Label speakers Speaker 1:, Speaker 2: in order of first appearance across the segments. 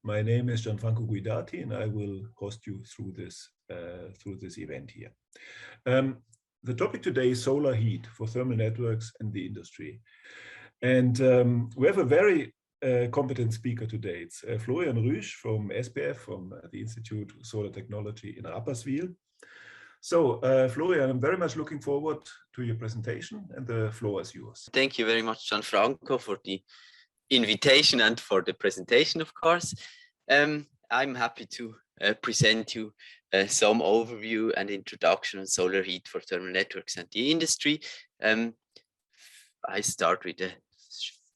Speaker 1: My name is Gianfranco Guidati, and I will host you through this event here. The topic today is solar heat for thermal networks and the industry. And we have a very competent speaker today. It's Florian Ruesch from SPF, from the Institute of Solar Technology in Rapperswil. So, Florian, I'm very much looking forward to your presentation, and the floor is yours.
Speaker 2: Thank you very much, Gianfranco, for the invitation and for the presentation, of course. I'm happy to present you some overview and introduction on solar heat for thermal networks and the industry. I start with the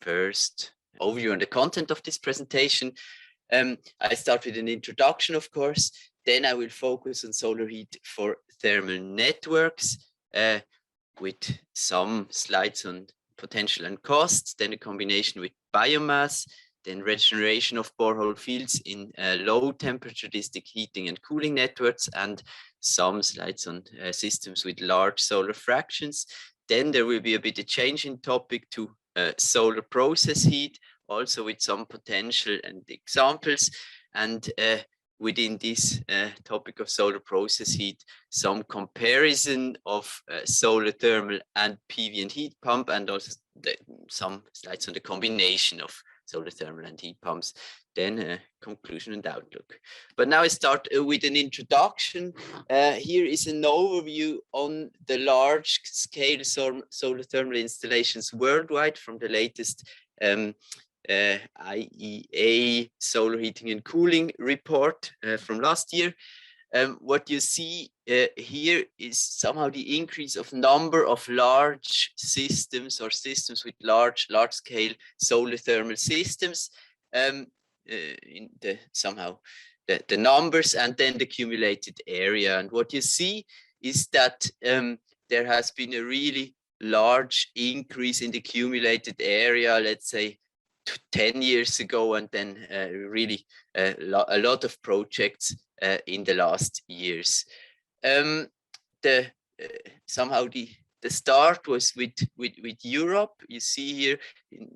Speaker 2: first overview on the content of this presentation. I start with an introduction, of course. Then I will focus on solar heat for thermal networks with some slides on potential and costs, then a combination with biomass, then regeneration of borehole fields in low temperature district heating and cooling networks, and some slides on systems with large solar fractions. Then there will be a bit of change in topic to solar process heat, also with some potential and examples. And within this topic of solar process heat, some comparison of solar thermal and PV and heat pump, and also some slides on the combination of solar thermal and heat pumps, then conclusion and outlook. But now I start with an introduction. Here is an overview on the large scale solar thermal installations worldwide from the latest IEA solar heating and cooling report from last year. What you see here is somehow the increase of number of large systems or systems with large scale solar thermal systems, in somehow the numbers and then the accumulated area. And what you see is that there has been a really large increase in the accumulated area, let's say 10 years ago, and then really a lot of projects in the last years. Somehow the start was with Europe. You see here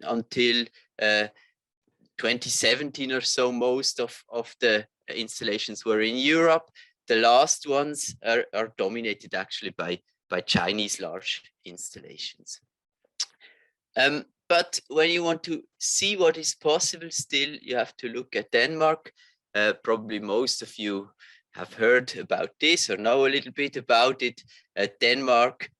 Speaker 2: until 2017 or so, most of the installations were in Europe. The last ones are dominated actually by Chinese large installations. But when you want to see what is possible, still you have to look at Denmark. Probably most of you have heard about this or know a little bit about it. Denmark,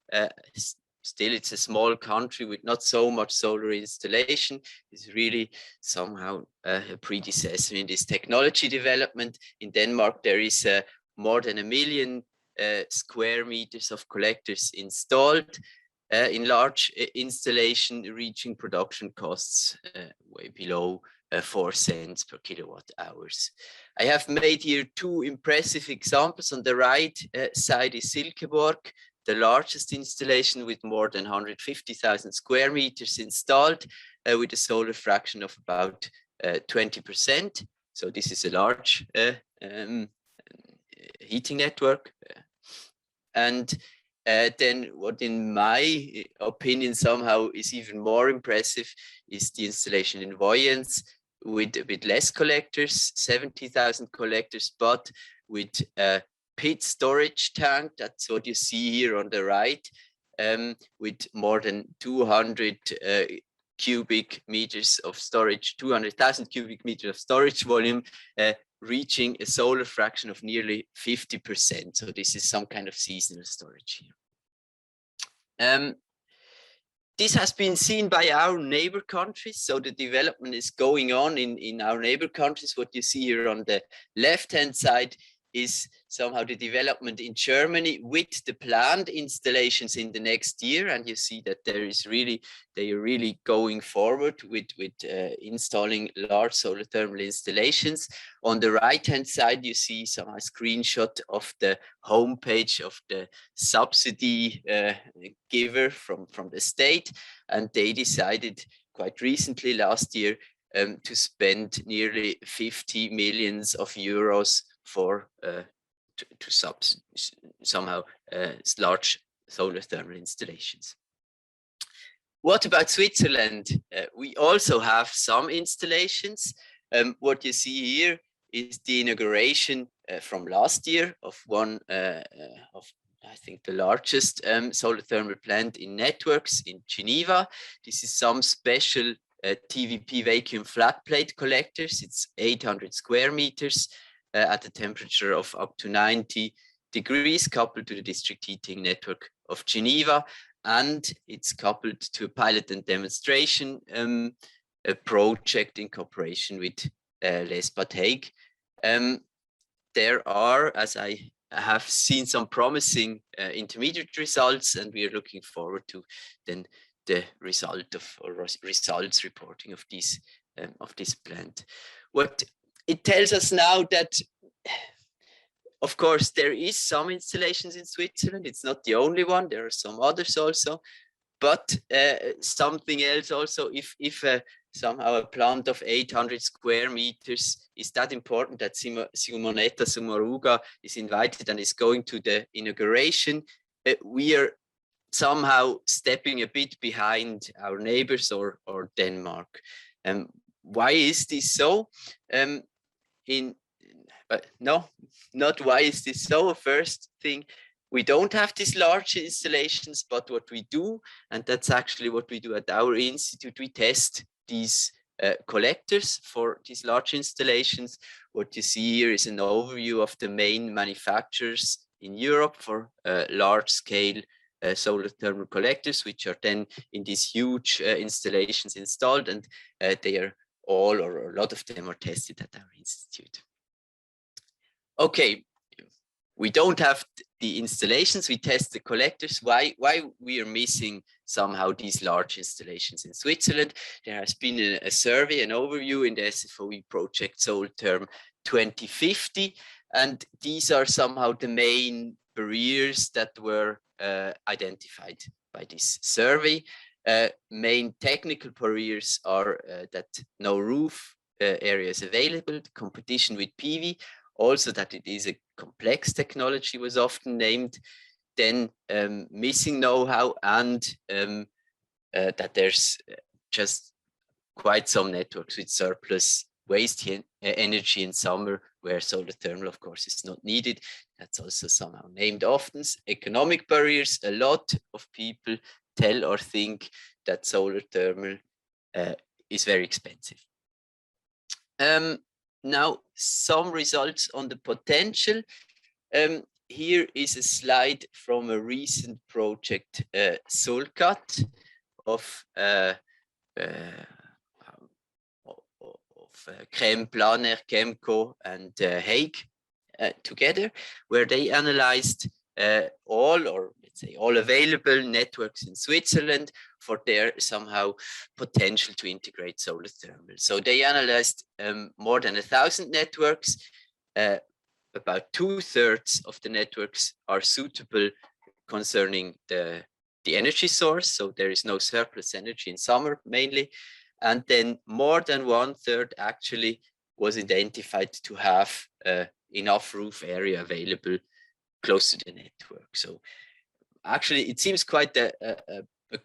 Speaker 2: still it's a small country with not so much solar installation. It's really somehow a predecessor in this technology development. In Denmark, there is more than 1 million square meters of collectors installed in large installation, reaching production costs way below 4 cents per kilowatt hours. I have made here 2 impressive examples. On the right side is Silkeborg, the largest installation with more than 150,000 square meters installed with a solar fraction of about 20%. So this is a large heating network. And then what in my opinion somehow is even more impressive is the installation in Voyens with a bit less collectors, 70,000 collectors, but with a pit storage tank. That's what you see here on the right, with more than 200 cubic meters of storage, 200,000 cubic meters of storage volume, reaching a solar fraction of nearly 50%. So this is some kind of seasonal storage here. This has been seen by our neighbor countries. So the development is going on in our neighbor countries. What you see here on the left-hand side is somehow the development in Germany with the planned installations in the next year. And you see that they are really going forward with installing large solar thermal installations. On the right-hand side, you see some screenshot of the homepage of the subsidy giver from the state. And they decided quite recently last year to spend nearly 50 million euros for to somehow large solar thermal installations. What about Switzerland? We also have some installations. What you see here is the inauguration from last year of one of, I think, the largest solar thermal plant in networks in Geneva. This is some special TVP vacuum flat plate collectors. It's 800 square meters at a temperature of up to 90 degrees, coupled to the district heating network of Geneva, and it's coupled to a pilot and demonstration a project in cooperation with Les Bataille. There are, as I have seen, some promising intermediate results, and we are looking forward to then the result of or results reporting of this plant. What it tells us now that, of course, there is some installations in Switzerland. It's not the only one. There are some others also, but something else also. If somehow a plant of 800 square meters is that important that Simonetta Sommaruga is invited and is going to the inauguration, we are somehow stepping a bit behind our neighbors or Denmark. Why is this so? No, not why is this so. First thing, we don't have these large installations, but what we do, and that's actually what we do at our institute, we test these collectors for these large installations. What you see here is an overview of the main manufacturers in Europe for large scale solar thermal collectors, which are then in these huge installations installed, and they are all, or a lot of them, are tested at our institute. Okay, we don't have the installations, we test the collectors. Why we are missing somehow these large installations in Switzerland? There has been a survey, an overview in the SFOE project Solterm 2050, and these are somehow the main barriers that were identified by this survey. Main technical barriers are that no roof area is available, the competition with PV, also that it is a complex technology was often named, then missing know-how, and that there's just quite some networks with surplus waste energy in summer where solar thermal, of course, is not needed. That's also somehow named often. Economic barriers, a lot of people tell or think that solar thermal is very expensive. Now, some results on the potential. Here is a slide from a recent project, SoCAD, of Crème Planer, Chemco, and Haig together, where they analyzed all, or let's say all available networks in Switzerland for their somehow potential to integrate solar thermal. So they analyzed more than 1,000 networks. About 2/3 of the networks are suitable concerning the energy source, so there is no surplus energy in summer mainly, and then more than 1/3 actually was identified to have enough roof area available close to the network. So actually it seems quite a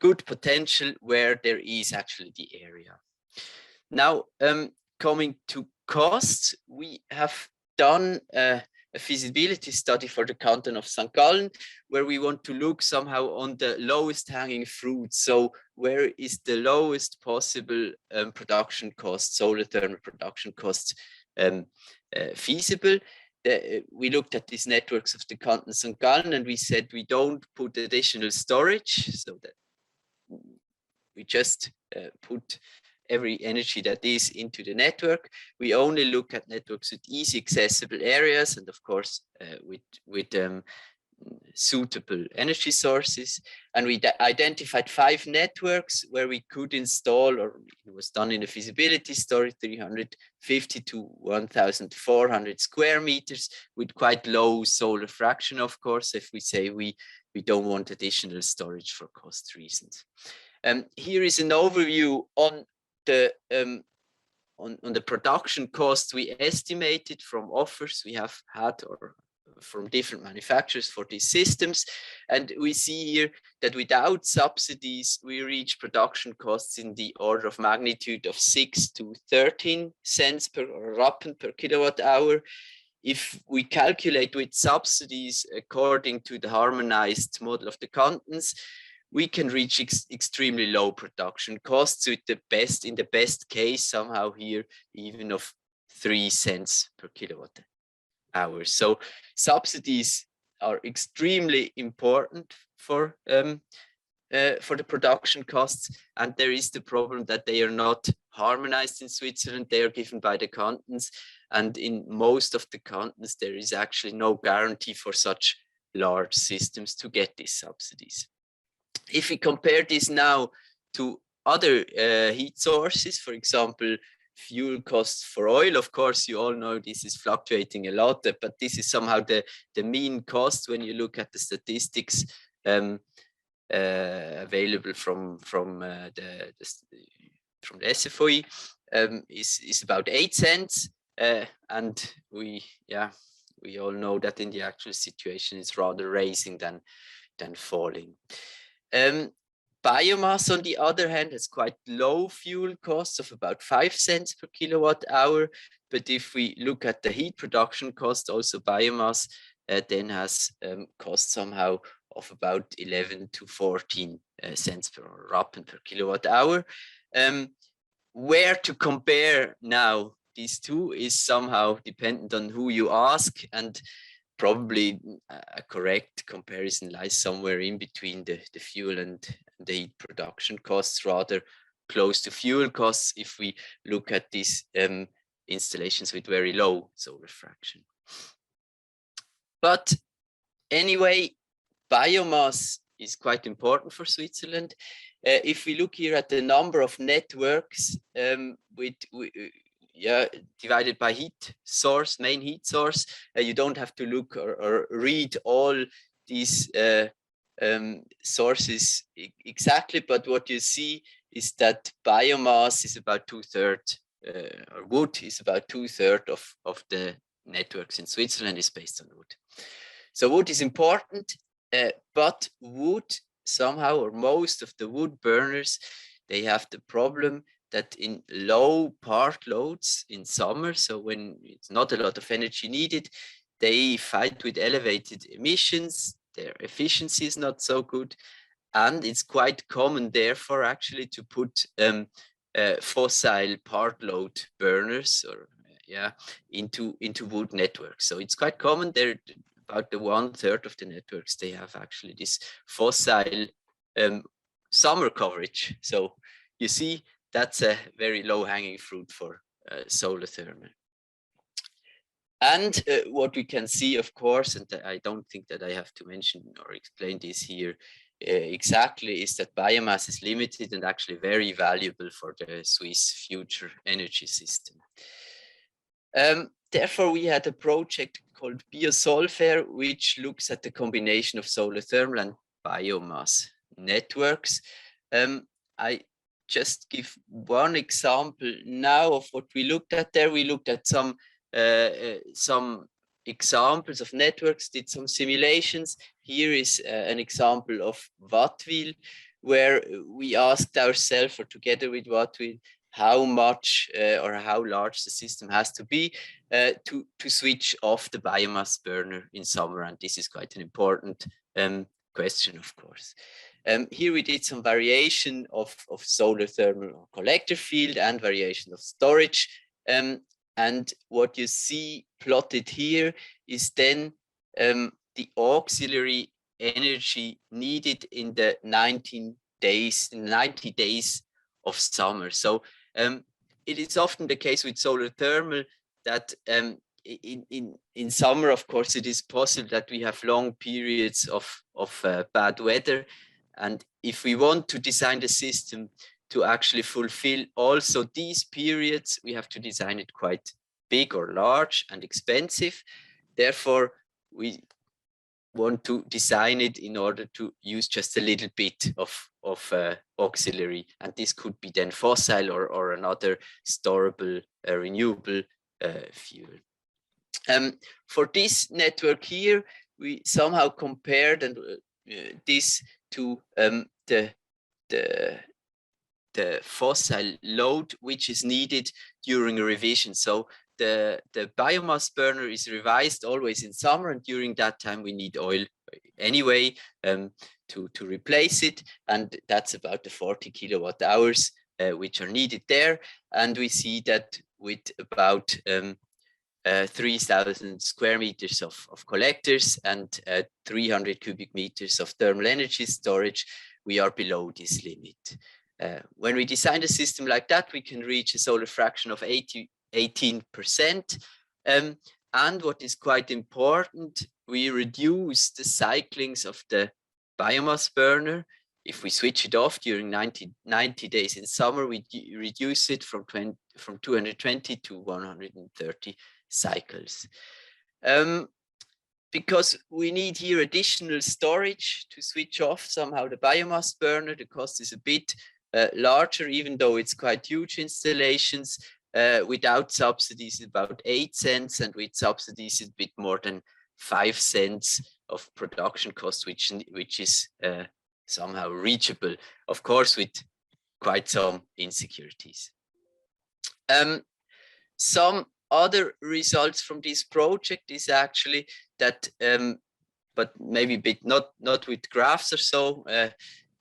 Speaker 2: good potential where there is actually the area. Now, coming to costs, we have done a feasibility study for the canton of St. Gallen, where we want to look somehow on the lowest hanging fruit. So where is the lowest possible production cost, solar thermal production costs feasible? We looked at these networks of the canton St. Gallen, and we said we don't put additional storage, so that we just put every energy that is into the network. We only look at networks with easy accessible areas, and of course with suitable energy sources. And we identified 5 networks where we could install, or it was done in a feasibility study, 350 to 1,400 square meters with quite low solar fraction, of course, if we say we don't want additional storage for cost reasons. Here is an overview on the production costs we estimated from offers we have had or from different manufacturers for these systems. And we see here that without subsidies, we reach production costs in the order of magnitude of 6 to 13 cents per rappen per kilowatt hour. If we calculate with subsidies according to the harmonized model of the cantons, we can reach extremely low production costs with the best, in the best case, somehow here even of 3 cents per kilowatt hour. So subsidies are extremely important for the production costs, and there is the problem that they are not harmonized in Switzerland. They are given by the cantons, and in most of the cantons there is actually no guarantee for such large systems to get these subsidies. If we compare this now to other heat sources, for example, fuel costs for oil, of course, you all know this is fluctuating a lot, but this is somehow the mean cost when you look at the statistics available from the SFOE, is about 8 cents, and we all know that in the actual situation it's rather rising than falling. Biomass, on the other hand, has quite low fuel costs of about 5 cents per kilowatt hour. But if we look at the heat production cost, also biomass then has cost somehow of about 11 to 14 cents per rappen per kilowatt hour. Where to compare now these two is somehow dependent on who you ask, and probably a correct comparison lies somewhere in between the fuel and the heat production costs, rather close to fuel costs if we look at these installations with very low solar fraction. But anyway, biomass is quite important for Switzerland. If we look here at the number of networks divided by heat source, main heat source, you don't have to look or read all these sources exactly, but what you see is that biomass is about 2/3, or wood is about 2/3 of the networks in Switzerland is based on wood. So wood is important, but wood somehow, or most of the wood burners, they have the problem that in low part loads in summer, so when it's not a lot of energy needed, they fight with elevated emissions, their efficiency is not so good, and it's quite common therefore actually to put fossil part load burners into wood networks. So it's quite common there. About the 1/3 of the networks, they have actually this fossil summer coverage. So you see, that's a very low-hanging fruit for solar thermal. And what we can see, of course, and I don't think that I have to mention or explain this here exactly, is that biomass is limited and actually very valuable for the Swiss future energy system. Therefore, we had a project called BioSolver, which looks at the combination of solar thermal and biomass networks. I just give one example now of what we looked at there. We looked at some examples of networks, did some simulations. Here is an example of Wattwil, where we asked ourselves, or together with Wattwil, how much or how large the system has to be to switch off the biomass burner in summer. And this is quite an important question, of course. Here we did some variation of solar thermal or collector field and variation of storage. And what you see plotted here is then the auxiliary energy needed in the 90 days of summer. So it is often the case with solar thermal that in summer, of course, it is possible that we have long periods of bad weather. And if we want to design the system to actually fulfill also these periods, we have to design it quite big or large and expensive. Therefore, we want to design it in order to use just a little bit of auxiliary, and this could be then fossil or another storable renewable fuel. For this network here, we somehow compared this to the fossil load which is needed during a revision. So the biomass burner is revised always in summer, and during that time we need oil anyway to replace it, and that's about the 40 kilowatt hours which are needed there. And we see that with about 3,000 square meters of collectors and 300 cubic meters of thermal energy storage, we are below this limit. When we design a system like that, we can reach a solar fraction of 18%. And what is quite important, we reduce the cyclings of the biomass burner. If we switch it off during 90 days in summer, we reduce it from 220 to 130 cycles. Because we need here additional storage to switch off somehow the biomass burner. The cost is a bit larger, even though it's quite huge installations. Without subsidies, about 8 cents, and with subsidies, it's a bit more than 5 cents of production cost, which is somehow reachable, of course, with quite some insecurities. Some other results from this project is actually that, but maybe a bit not with graphs or so,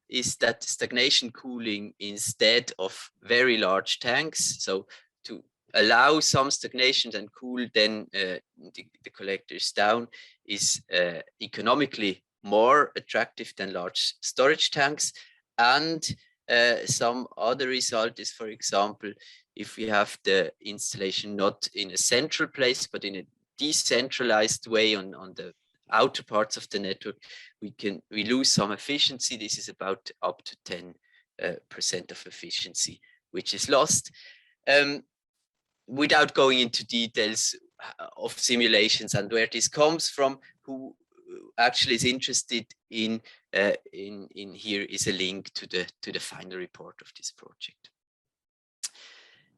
Speaker 2: is that stagnation cooling instead of very large tanks. So to allow some stagnation and cool then the collectors down is economically more attractive than large storage tanks. And some other result is, for example, if we have the installation not in a central place, but in a decentralized way on the outer parts of the network, we lose some efficiency. This is about up to 10% of efficiency, which is lost. Without going into details of simulations and where this comes from, who actually is interested in here is a link to the final report of this project.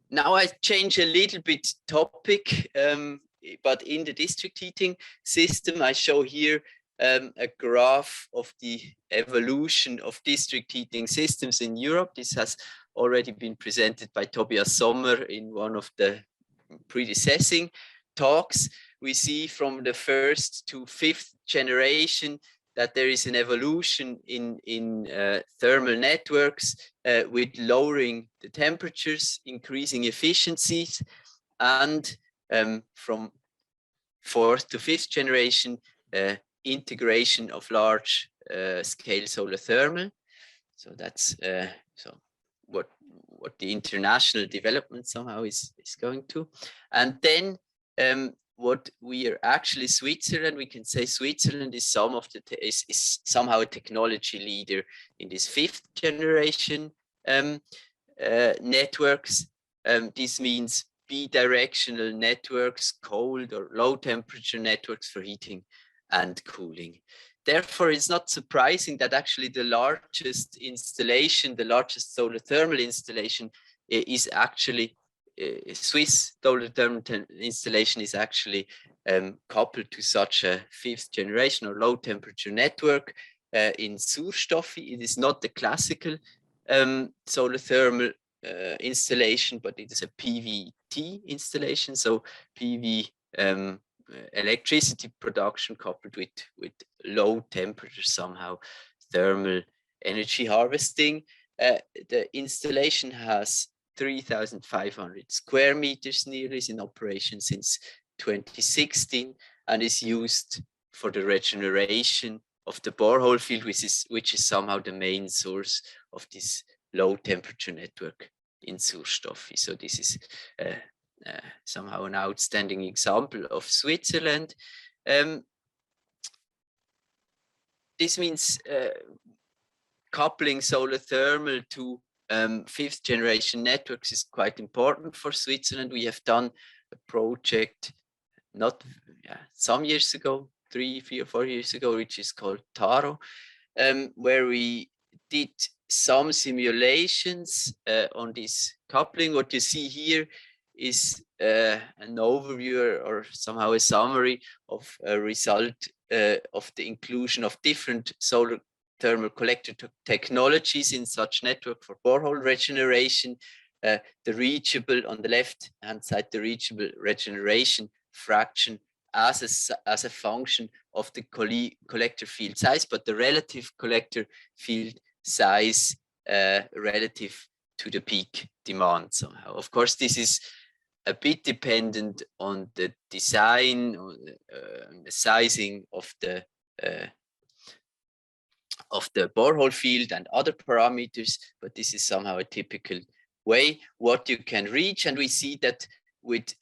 Speaker 2: Now I change a little bit topic, but in the district heating system, I show here a graph of the evolution of district heating systems in Europe. This has already been presented by Tobias Sommer in one of the predecessing talks. We see from the 1st to 5th generation that there is an evolution in thermal networks with lowering the temperatures, increasing efficiencies, and from 4th to 5th generation, integration of large scale solar thermal. So that's what the international development somehow is going to. And then what we are actually Switzerland, we can say Switzerland is is somehow a technology leader in this 5th generation networks. This means bidirectional networks, cold or low temperature networks for heating and cooling. Therefore, it's not surprising that actually the largest installation, the largest solar thermal installation is actually Swiss solar thermal installation is actually coupled to such a 5th generation or low temperature network in Suurstoffi. It is not the classical solar thermal installation, but it is a PVT installation. So PV electricity production coupled with low temperature, somehow thermal energy harvesting. The installation has 3,500 square meters nearly, is in operation since 2016 and is used for the regeneration of the borehole field, which is somehow the main source of this low temperature network in Suurstoffi. So this is somehow an outstanding example of Switzerland. This means coupling solar thermal to 5th generation networks is quite important for Switzerland. We have done a project some years ago, 3, 4 years ago, which is called TARO, where we did some simulations on this coupling. What you see here is an overview or somehow a summary of a result of the inclusion of different solar thermal collector technologies in such network for borehole regeneration. The reachable on the left hand side, the reachable regeneration fraction as a function of the collector field size, but the relative collector field size relative to the peak demand somehow. Of course, this is a bit dependent on the design, the sizing of the borehole field and other parameters, but this is somehow a typical way what you can reach. And we see that with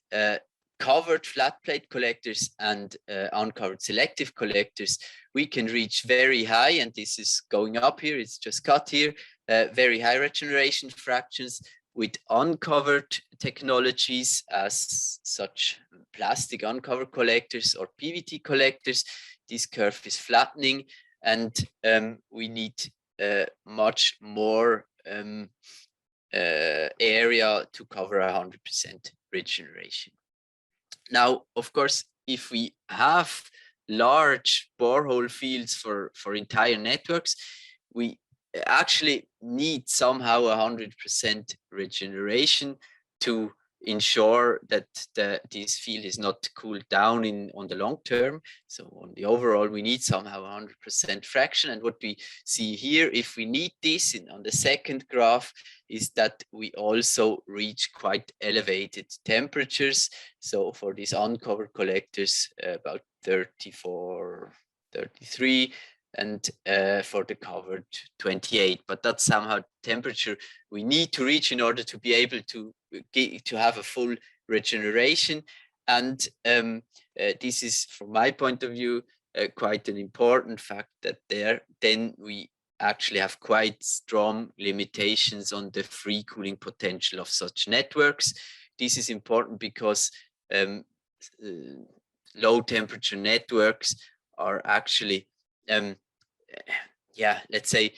Speaker 2: covered flat plate collectors and uncovered selective collectors, we can reach very high, and this is going up here, it's just cut here, very high regeneration fractions. With uncovered technologies as such plastic uncovered collectors or PVT collectors, this curve is flattening, and we need much more area to cover 100% regeneration. Now, of course, if we have large borehole fields for entire networks, we actually need somehow 100% regeneration to ensure that this field is not cooled down on the long term. So on the overall, we need somehow 100% fraction. And what we see here, if we need this on the second graph, is that we also reach quite elevated temperatures. So for these uncovered collectors, about 34, 33, and for the covered 28, but that's somehow temperature we need to reach in order to be able to have a full regeneration. And this is, from my point of view, quite an important fact that then we actually have quite strong limitations on the free cooling potential of such networks. This is important because low temperature networks are actually let's say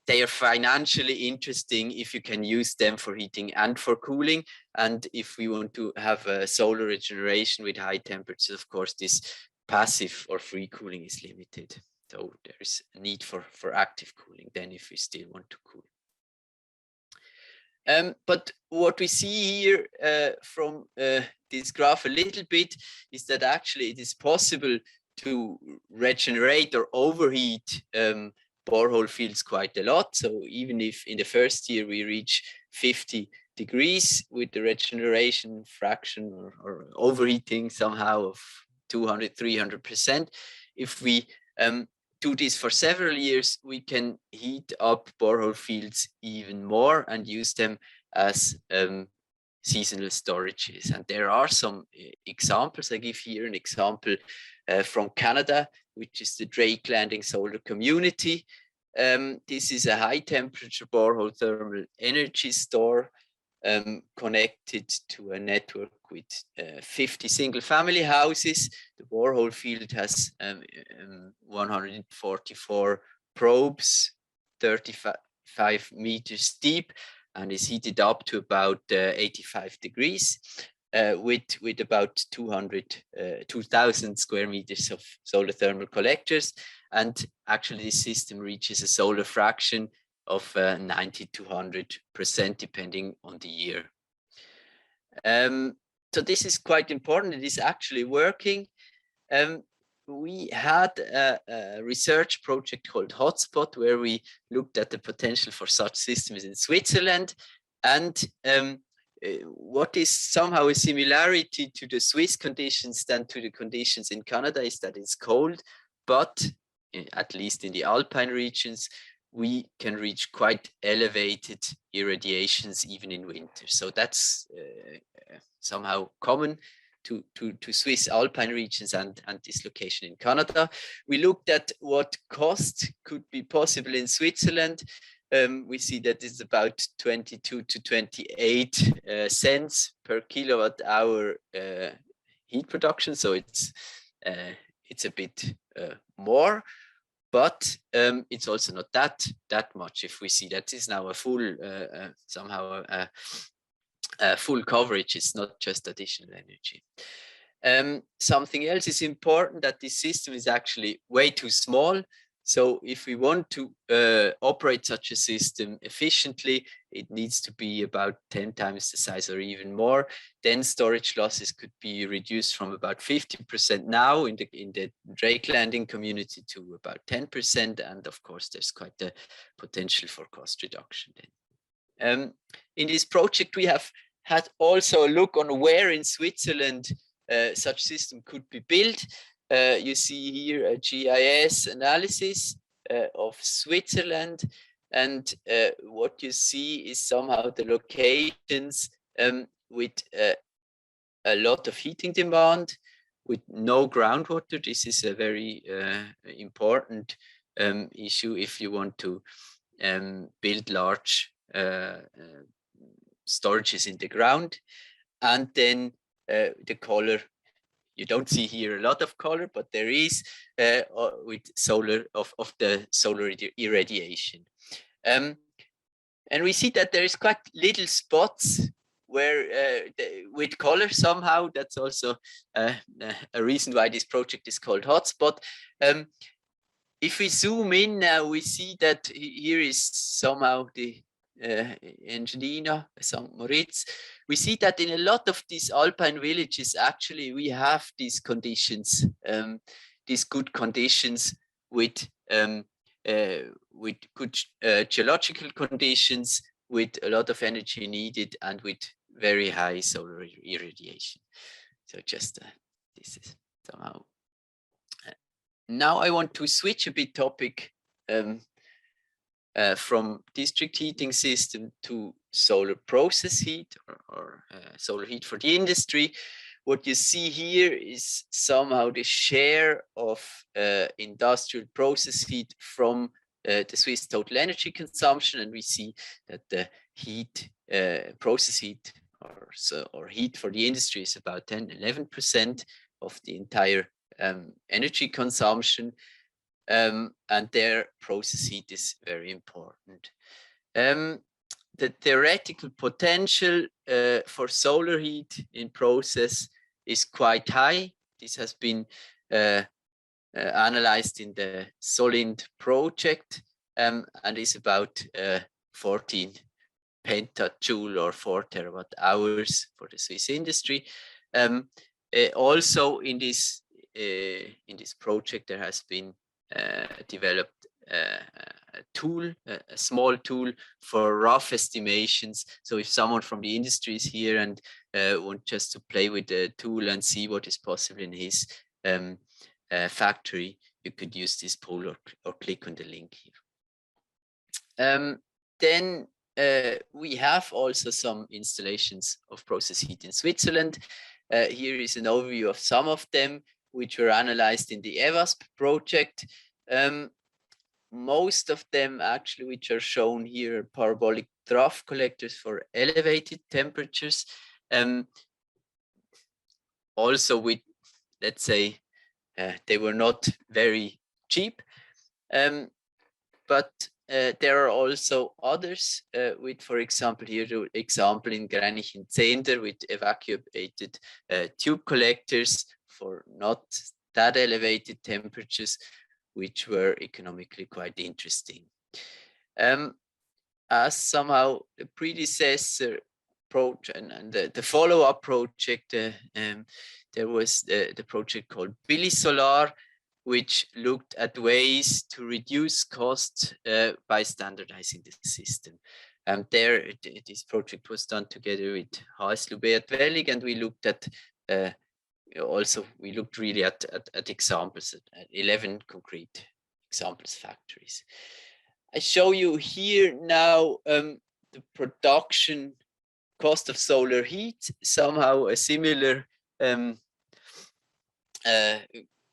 Speaker 2: they are financially interesting if you can use them for heating and for cooling. And if we want to have a solar regeneration with high temperatures, of course, this passive or free cooling is limited. So there is a need for active cooling then if we still want to cool. But what we see here from this graph a little bit is that actually it is possible to regenerate or overheat borehole fields quite a lot. So even if in the first year we reach 50 degrees with the regeneration fraction or overheating somehow of 200, 300%, if we do this for several years, we can heat up borehole fields even more and use them as seasonal storages. And there are some examples. I give here an example from Canada, which is the Drake Landing Solar Community. This is a high temperature borehole thermal energy store connected to a network with 50 single family houses. The borehole field has 144 probes, 35 meters deep, and is heated up to about 85 degrees with about 2,000 square meters of solar thermal collectors. And actually this system reaches a solar fraction of 90 to 100% depending on the year. So this is quite important. It is actually working. We had a research project called Hotspot where we looked at the potential for such systems in Switzerland. And what is somehow a similarity to the Swiss conditions than to the conditions in Canada is that it's cold, but at least in the alpine regions, we can reach quite elevated irradiations even in winter. So that's somehow common to Swiss alpine regions and this location in Canada. We looked at what cost could be possible in Switzerland. We see that it's about 22 to 28 cents per kilowatt hour heat production. So it's a bit more. But it's also not that much. If we see that is now a full somehow full coverage. It's not just additional energy. Something else is important, that this system is actually way too small. So if we want to operate such a system efficiently, it needs to be about 10 times the size or even more. Then storage losses could be reduced from about 50% now in the Drake Landing community to about 10%. And of course, there's quite a potential for cost reduction then. In this project, we have had also a look on where in Switzerland such system could be built. You see here a GIS analysis of Switzerland, and what you see is somehow the locations with a lot of heating demand, with no groundwater. This is a very important issue if you want to build large storages in the ground. And then the color, you don't see here a lot of color, but there is with solar of the solar irradiation. And we see that there is quite little spots where with color somehow. That's also a reason why this project is called hotspot. If we zoom in now, we see that here is somehow the Engiadina, St. Moritz. We see that in a lot of these alpine villages, actually, we have these conditions, these good conditions with good geological conditions, with a lot of energy needed, and with very high solar irradiation. So just this is somehow. Now I want to switch a bit topic from district heating system to solar process heat or solar heat for the industry. What you see here is somehow the share of industrial process heat from the Swiss total energy consumption, and we see that the heat, process heat or heat for the industry is about 10–11% of the entire energy consumption. And their process heat is very important. The theoretical potential for solar heat in process is quite high. This has been analyzed in the SOLINT project and is about 14 petajoule or 4 terawatt hours for the Swiss industry. Also in this project, there has been developed a tool, a small tool for rough estimations. So if someone from the industry is here and wants just to play with the tool and see what is possible in his factory, you could use this tool or click on the link here. Then we have also some installations of process heat in Switzerland. Here is an overview of some of them, which were analyzed in the EVASP project. Most of them actually, which are shown here, are parabolic trough collectors for elevated temperatures. Also with, let's say, they were not very cheap, but there are also others with, for example, here the example in Gränichen-Zehnder with evacuated tube collectors for not that elevated temperatures, which were economically quite interesting. As somehow the predecessor project and the follow-up project, there was the project called Billy Solar, which looked at ways to reduce costs by standardizing the system. This project was done together with HS Lubert Wellig, and we looked at also, we looked really at examples, at 11 concrete examples factories. I show you here now the production cost of solar heat, somehow a similar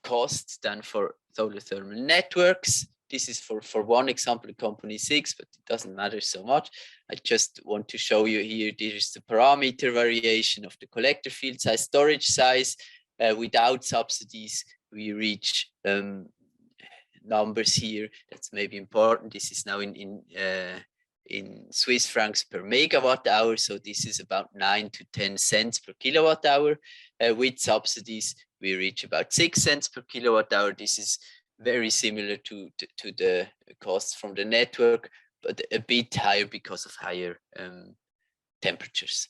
Speaker 2: cost than for solar thermal networks. This is for one example, company 6, but it doesn't matter so much. I just want to show you here, there is the parameter variation of the collector field size, storage size. Without subsidies, we reach numbers here. That's maybe important. This is now in in Swiss francs per megawatt hour. So this is about 9 to 10 cents per kilowatt hour. With subsidies, we reach about 6 cents per kilowatt hour. This is very similar to the costs from the network, but a bit higher because of higher temperatures.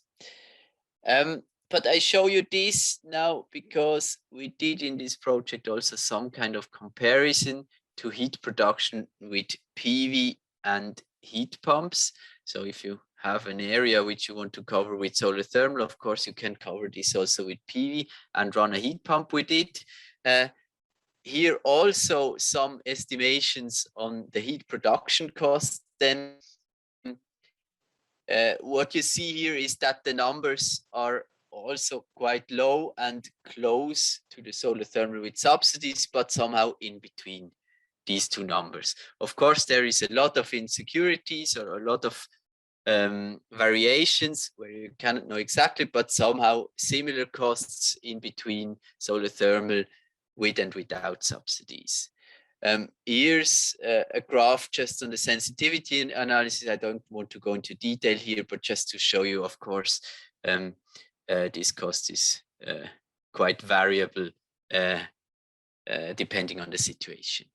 Speaker 2: But I show you this now because we did in this project also some kind of comparison to heat production with PV and heat pumps. So if you have an area which you want to cover with solar thermal, of course you can cover this also with PV and run a heat pump with it. Here also some estimations on the heat production costs. Then what you see here is that the numbers are also quite low and close to the solar thermal with subsidies, but somehow in between these two numbers. Of course, there is a lot of insecurities or a lot of variations where you cannot know exactly, but somehow similar costs in between solar thermal with and without subsidies. Here's a graph just on the sensitivity analysis. I don't want to go into detail here, but just to show you, of course, this cost is quite variable depending on the situation.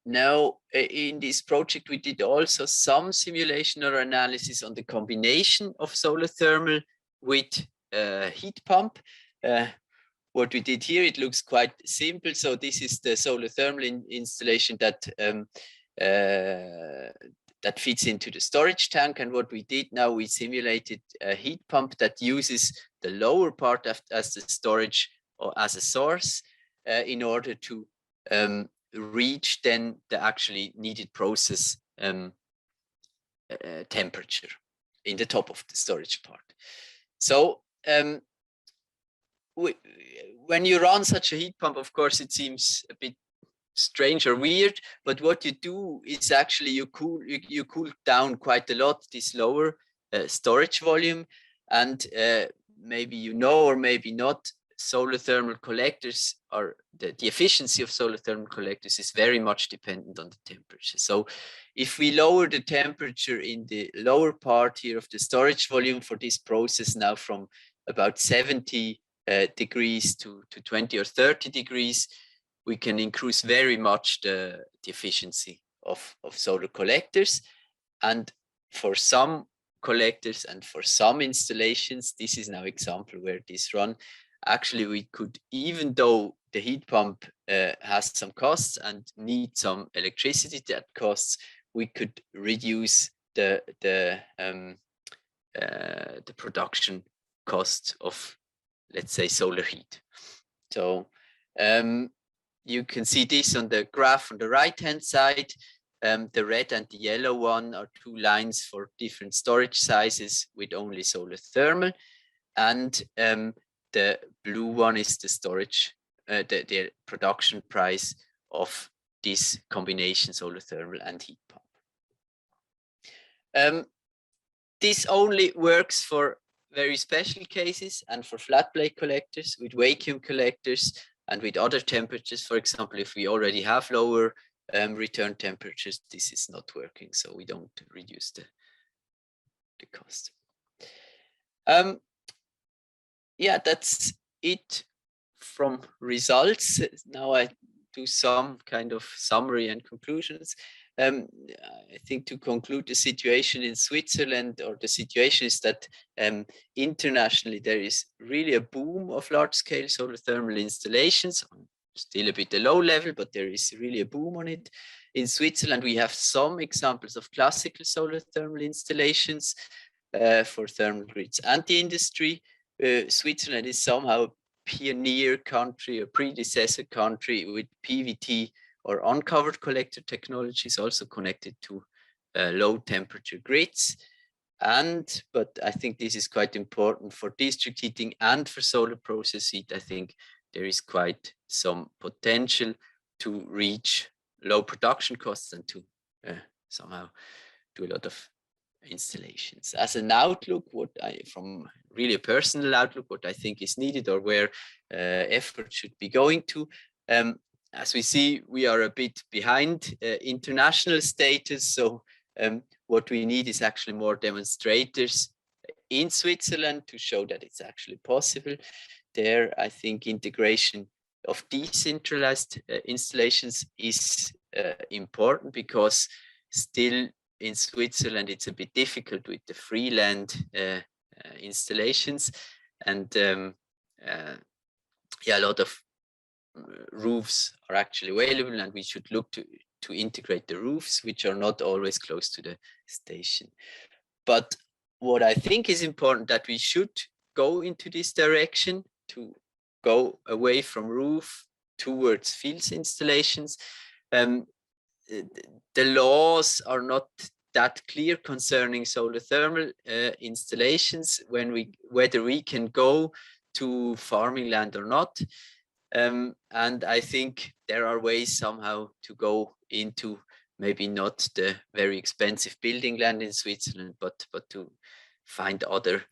Speaker 2: Now, in this project, we did also some simulation or analysis on the combination of solar thermal with heat pump. What we did here, it looks quite simple. So this is the solar thermal installation that that fits into the storage tank. And what we did now, we simulated a heat pump that uses the lower part as the storage or as a source in order to reach then the actually needed process temperature in the top of the storage part. So when you run such a heat pump, of course, it seems a bit strange or weird, but what you do is actually you cool down quite a lot this lower storage volume, and maybe you know or maybe not, solar thermal collectors are the efficiency of solar thermal collectors is very much dependent on the temperature. So if we lower the temperature in the lower part here of the storage volume for this process now from about 70 degrees to 20 or 30 degrees, we can increase very much the efficiency of solar collectors. And for some collectors and for some installations, this is now example where this run, actually we could, even though the heat pump has some costs and need some electricity that costs, we could reduce the production cost of, let's say, solar heat. So you can see this on the graph on the right hand side. The red and the yellow one are two lines for different storage sizes with only solar thermal, and the blue one is the storage, the production price of this combination solar thermal and heat pump. This only works for very special cases and for flat plate collectors. With vacuum collectors and with other temperatures, for example, if we already have lower return temperatures, this is not working, so we don't reduce the cost. Yeah, that's it from results. Now I do some kind of summary and conclusions. I think to conclude, the situation in Switzerland, or the situation is that internationally there is really a boom of large-scale solar thermal installations. Still a bit a low level, but there is really a boom on it. In Switzerland, we have some examples of classical solar thermal installations for thermal grids and the industry. Switzerland is somehow a pioneer country, a predecessor country with PVT or uncovered collector technologies, also connected to low temperature grids. But I think this is quite important for district heating and for solar process heat. I think there is quite some potential to reach low production costs and to somehow do a lot of installations. As an outlook, from really a personal outlook, what I think is needed or where effort should be going to, as we see, we are a bit behind international status. So What we need is actually more demonstrators in Switzerland to show that it's actually possible. There, I think integration of decentralized installations is important, because still in Switzerland it's a bit difficult with the free land installations, and yeah, a lot of roofs are actually available, and we should look to integrate the roofs, which are not always close to the station. But what I think is important, that we should go into this direction, to go away from roof towards fields installations. The laws are not that clear concerning solar thermal installations, whether we can go to farming land or not. And I think there are ways somehow to go into maybe not the very expensive building land in Switzerland, but to find other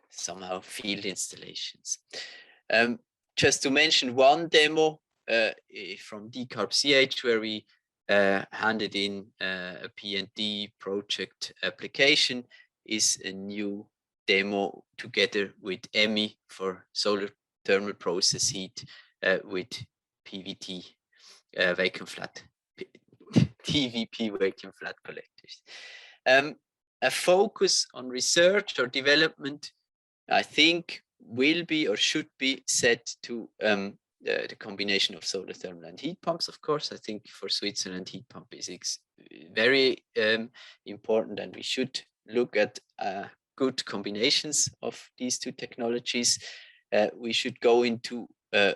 Speaker 2: somehow field installations. Just to mention one demo from DeCarbCH, where we handed in a P&D project application, is a new demo together with EMI for solar thermal process heat with PVT vacuum flat, TVP vacuum flat collectors. A focus on research or development, I think, will be or should be set to the combination of solar thermal and heat pumps. Of course, I think for Switzerland, heat pump is very important, and we should look at good combinations of these two technologies. We should go into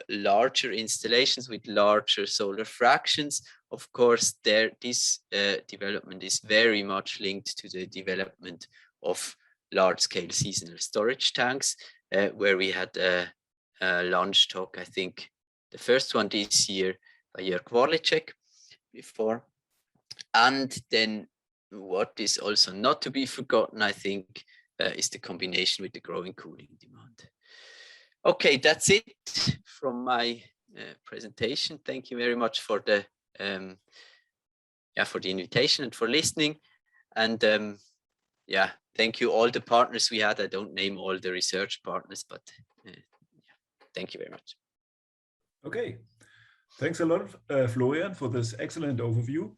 Speaker 2: larger installations with larger solar fractions. Of course, this development is very much linked to the development of large-scale seasonal storage tanks, where we had a launch talk, I think, the first one this year by Jörg Warlicek before. And then what is also not to be forgotten, I think, is the combination with the growing cooling demand. Okay, that's it from my presentation. Thank you very much for the invitation and for listening. And yeah, thank you all the partners we had. I don't name all the research partners, but yeah, thank you very much.
Speaker 1: Okay, thanks a lot, Florian, for this excellent overview.